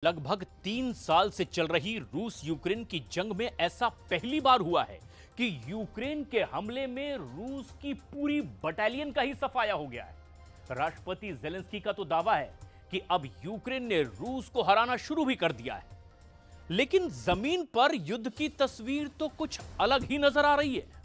लगभग 3 साल से चल रही रूस यूक्रेन की जंग में ऐसा पहली बार हुआ है कि यूक्रेन के हमले में रूस की पूरी बटालियन का ही सफाया हो गया है। राष्ट्रपति जेलेंस्की का तो दावा है कि अब यूक्रेन ने रूस को हराना शुरू भी कर दिया है, लेकिन जमीन पर युद्ध की तस्वीर तो कुछ अलग ही नजर आ रही है।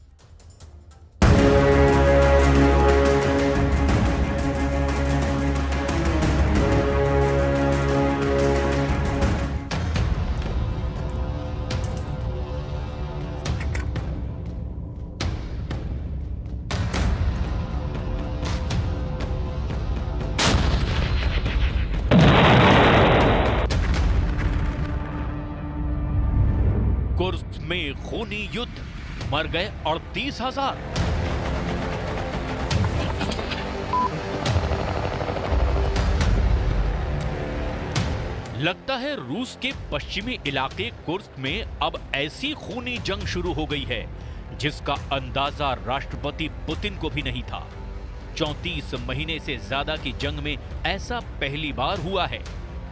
कुर्स्क में खूनी युद्ध, मर गए 38,000। लगता है रूस के पश्चिमी इलाके कुर्स्क में अब ऐसी खूनी जंग शुरू हो गई है जिसका अंदाजा राष्ट्रपति पुतिन को भी नहीं था। 34 महीने से ज्यादा की जंग में ऐसा पहली बार हुआ है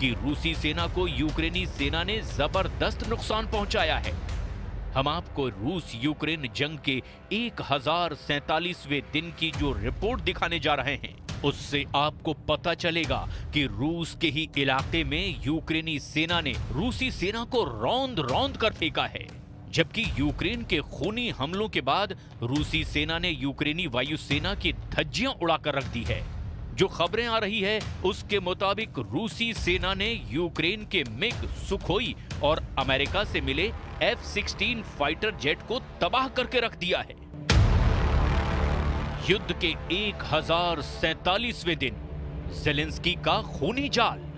कि रूसी सेना को यूक्रेनी सेना ने जबरदस्त नुकसान पहुंचाया है। हम आपको रूस यूक्रेन जंग के 1047वें दिन की जो रिपोर्ट दिखाने जा रहे हैं, उससे आपको पता चलेगा कि रूस के ही इलाके में यूक्रेनी सेना ने रूसी सेना को रौंद रौंद कर फेंका है। जबकि यूक्रेन के खूनी हमलों के बाद रूसी सेना ने यूक्रेनी वायुसेना की धज्जियां उड़ाकर रख दी है। जो खबरें आ रही है उसके मुताबिक रूसी सेना ने यूक्रेन के मिग, सुखोई और अमेरिका से मिले F-16 फाइटर जेट को तबाह करके रख दिया है। युद्ध के 1047वें दिन जेलेंस्की का खूनी जाल।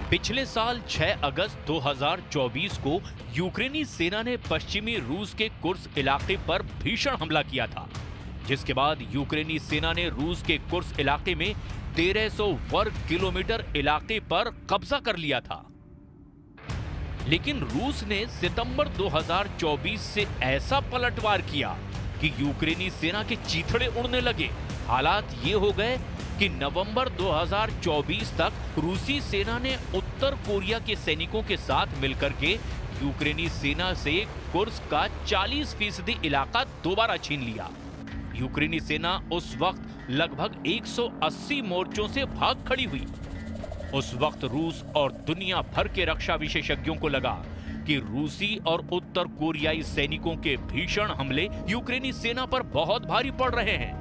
पिछले साल 6 अगस्त 2024 को यूक्रेनी सेना ने पश्चिमी रूस के कुर्स्क इलाके पर भीषण हमला किया था, जिसके बाद यूक्रेनी सेना ने रूस के कुर्स्क इलाके में 1300 वर्ग किलोमीटर इलाके पर कब्जा कर लिया था। लेकिन रूस ने सितंबर 2024 से ऐसा पलटवार किया कि यूक्रेनी सेना के चीथड़े उड़ने लगे। हालात ये हो गए कि नवंबर 2024 तक रूसी सेना ने उत्तर कोरिया के सैनिकों के साथ मिलकर के यूक्रेनी सेना से कुर्स्क का 40% इलाका दोबारा छीन लिया। यूक्रेनी सेना उस वक्त लगभग 180 मोर्चों से भाग खड़ी हुई। उस वक्त रूस और दुनिया भर के रक्षा विशेषज्ञों को लगा कि रूसी और उत्तर कोरियाई सैनिकों के भीषण हमले यूक्रेनी सेना पर बहुत भारी पड़ रहे हैं।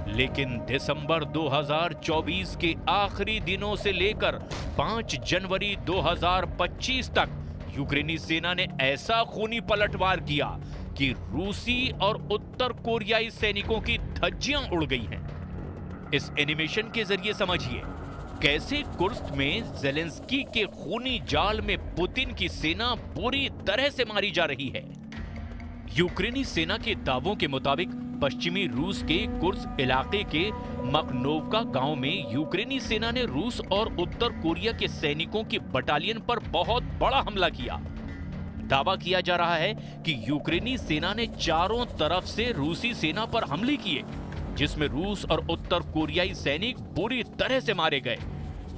लेकिन दिसंबर 2024 के आखिरी दिनों से लेकर 5 जनवरी 2025 तक यूक्रेनी सेना ने ऐसा खूनी पलटवार किया कि रूसी और उत्तर कोरियाई सैनिकों की धज्जियां उड़ गई हैं। इस एनिमेशन के जरिए समझिए कैसे कुर्स्क में जेलेंस्की के खूनी जाल में पुतिन की सेना बुरी तरह से मारी जा रही है। यूक्रेनी सेना के दावों के मुताबिक पश्चिमी रूस के कुर्स्क इलाके के मकनोवका गांव में यूक्रेनी सेना ने रूस और उत्तर कोरिया के सैनिकों की बटालियन पर बहुत बड़ा हमला किया। दावा किया जा रहा है कि यूक्रेनी सेना ने चारों तरफ से रूसी सेना पर हमले किए, जिसमें रूस और उत्तर कोरियाई सैनिक बुरी तरह से मारे गए।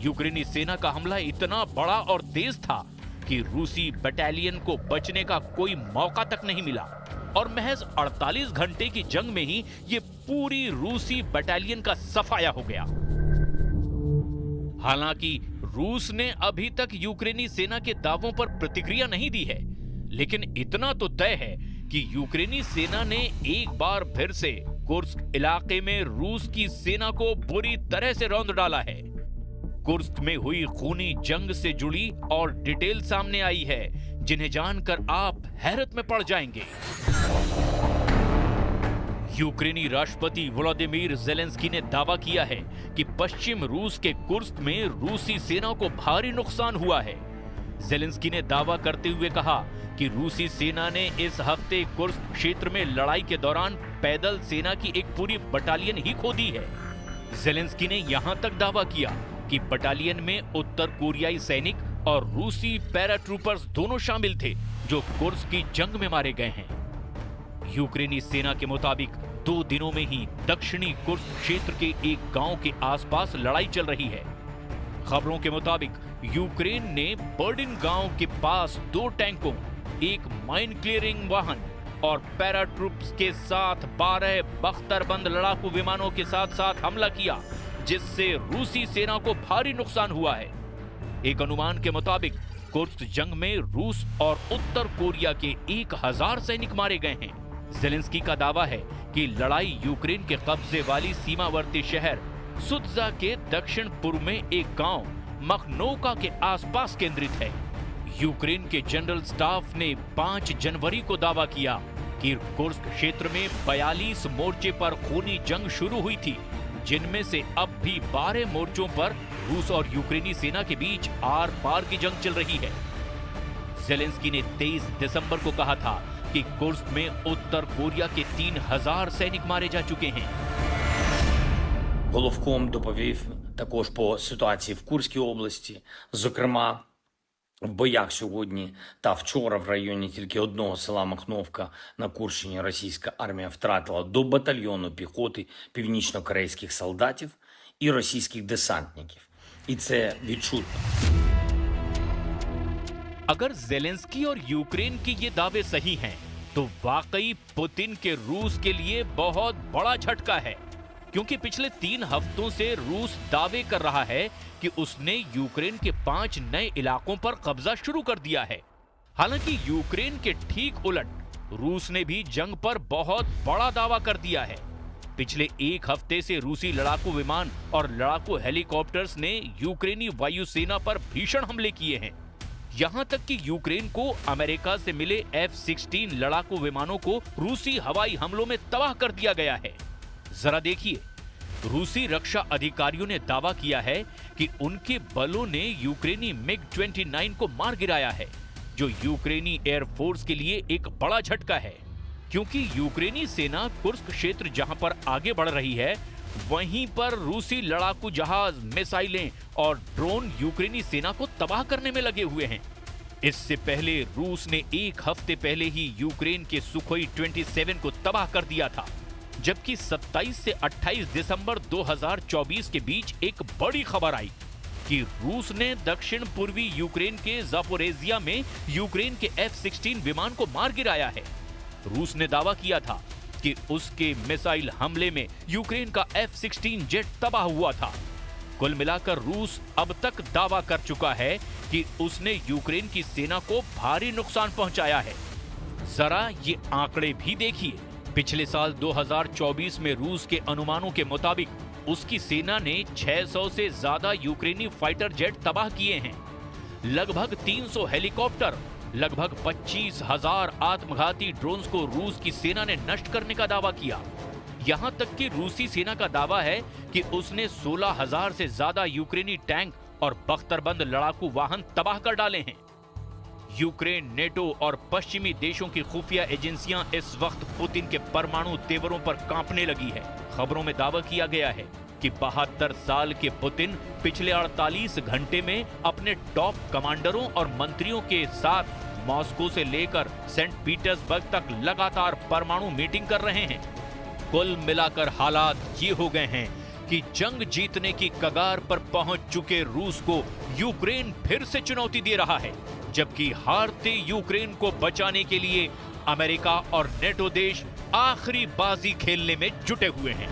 यूक्रेनी सेना का हमला इतना बड़ा और तेज था कि रूसी बटालियन को बचने का कोई मौका तक नहीं मिला और महज 48 घंटे की जंग में ही ये पूरी रूसी बटालियन का सफाया हो गया। हालांकि रूस ने अभी तक यूक्रेनी सेना के दावों पर प्रतिक्रिया नहीं दी है, लेकिन इतना तो तय है कि यूक्रेनी सेना ने एक बार फिर से कुर्स्क इलाके में रूस की सेना को बुरी तरह से रौंद डाला है। कुर्स्क में हुई खूनी जंग से जुड़ी और डिटेल सामने आई है, जिन्हें जानकर आप हैरत में पड़ जाएंगे। यूक्रेनी राष्ट्रपति व्लादिमीर जेलेंस्की ने दावा किया है कि पश्चिम रूस के कुर्स्क में रूसी सेना को भारी नुकसान हुआ है। जेलेंस्की ने दावा करते हुए कहा कि रूसी सेना ने इस हफ्ते कुर्स्क क्षेत्र में लड़ाई के दौरान पैदल सेना की एक पूरी बटालियन ही खो दी है। जेलेंस्की ने यहां तक दावा किया कि बटालियन में उत्तर कोरियाई सैनिक और रूसी पैराट्रूपर्स दोनों शामिल थे जो कुर्स्क की जंग में मारे गए हैं। यूक्रेनी सेना के मुताबिक 2 दिनों में ही दक्षिणी कुर्स्क क्षेत्र के एक गांव के आसपास लड़ाई चल रही है। खबरों के मुताबिक यूक्रेन ने बर्डिन गांव के पास 2 टैंकों, एक माइन क्लियरिंग वाहन और पैराट्रूप्स के साथ 12 बख्तरबंद लड़ाकू विमानों के साथ साथ हमला किया, जिससे रूसी सेना को भारी नुकसान हुआ है। एक अनुमान के मुताबिक कुर्स्क जंग में रूस और उत्तर कोरिया के 1000 सैनिक मारे गए हैं। ज़ेलेंस्की का दावा है कि लड़ाई यूक्रेन के कब्जे वाली सीमावर्ती शहर सुत्जा के दक्षिण पूर्व में एक गांव मखनोका के आसपास केंद्रित है। यूक्रेन के जनरल स्टाफ ने 5 जनवरी को दावा किया कि कुर्स्क क्षेत्र में 42 मोर्चे पर खूनी जंग शुरू हुई थी, जिनमें से अब भी 12 मोर्चों पर रूस और यूक्रेनी सेना के बीच आर पार की जंग चल रही है। ज़ेलेंस्की ने 23 दिसंबर को कहा था कि कुर्स्क में उत्तर कोरिया के 3000 सैनिक मारे जा चुके हैं। Головком доповів також по ситуації в Курській області. Зокрема, в боях сьогодні та вчора в районі тільки одного села Махновка на Курщині російська армія втратила до батальйону піхоти північно-корейських солдатів і російських десантників. І це відчутно. अगर ज़ेलेंस्की और यूक्रेन के ये दावे सही हैं, तो वाकई पुतिन के रूस के लिए बहुत बड़ा झटका है, क्योंकि पिछले 3 हफ्तों से रूस दावे कर रहा है कि उसने यूक्रेन के 5 नए इलाकों पर कब्जा शुरू कर दिया है। हालांकि यूक्रेन के ठीक उलट रूस ने भी जंग पर बहुत बड़ा दावा कर दिया है। पिछले 1 हफ्ते से रूसी लड़ाकू विमान और लड़ाकू हेलीकॉप्टर्स ने यूक्रेनी वायुसेना पर भीषण हमले किए हैं। यहां तक कि यूक्रेन को अमेरिका से मिले F-16 लड़ाकू विमानों को रूसी हवाई हमलों में तबाह कर दिया गया है। जरा देखिए, रूसी रक्षा अधिकारियों ने दावा किया है कि उनके बलों ने यूक्रेनी MiG-29 को मार गिराया है, जो यूक्रेनी एयरफोर्स के लिए एक बड़ा झटका है, क्योंकि यूक्रेनी सेना कुर्स्क क्षेत्र जहां पर आगे बढ़ रही है, वहीं पर रूसी लड़ाकू जहाज, मिसाइलें और ड्रोन यूक्रेनी सेना को तबाह करने में लगे हुए हैं। इससे पहले रूस ने 1 हफ्ते पहले ही यूक्रेन के सुखोई 27 को तबाह कर दिया था, जबकि 27 से 28 दिसंबर 2024 के बीच एक बड़ी खबर आई कि रूस ने दक्षिण पूर्वी यूक्रेन के ज़ापोरेज़िया में यूक्रेन के F-16 विमान को मार गिराया है। रूस ने दावा किया था कि उसके मिसाइल हमले में यूक्रेन का F-16 जेट तबाह हुआ था। कुल मिलाकर रूस अब तक दावा कर चुका है कि उसने यूक्रेन की सेना को भारी नुकसान पहुंचाया है। जरा ये आंकड़े भी देखिए। पिछले साल 2024 में रूस के अनुमानों के मुताबिक उसकी सेना ने 600 से ज्यादा यूक्रेनी फाइटर जेट तबाह किए हैं, लगभग 300 हेलीकॉप्टर, लगभग 25,000 आत्मघाती ड्रोन्स को रूस की सेना ने नष्ट करने का दावा किया। यहां तक कि रूसी सेना का दावा है कि उसने 16,000 से ज्यादा यूक्रेनी टैंक और बख्तरबंद लड़ाकू वाहन तबाह कर डाले हैं। यूक्रेन, नेटो और पश्चिमी देशों की खुफिया एजेंसियां इस वक्त पुतिन के परमाणु तेवरों पर कांपने लगी है। खबरों में दावा किया गया है कि 72 साल के पुतिन पिछले 48 घंटे में अपने टॉप कमांडरों और मंत्रियों के साथ मॉस्को से लेकर सेंट पीटर्सबर्ग तक लगातार परमाणु मीटिंग कर रहे हैं। कुल मिलाकर हालात ये हो गए हैं कि जंग जीतने की कगार पर पहुंच चुके रूस को यूक्रेन फिर से चुनौती दे रहा है, जबकि हारते यूक्रेन को बचाने के लिए अमेरिका और नेटो देश आखिरी बाजी खेलने में जुटे हुए हैं।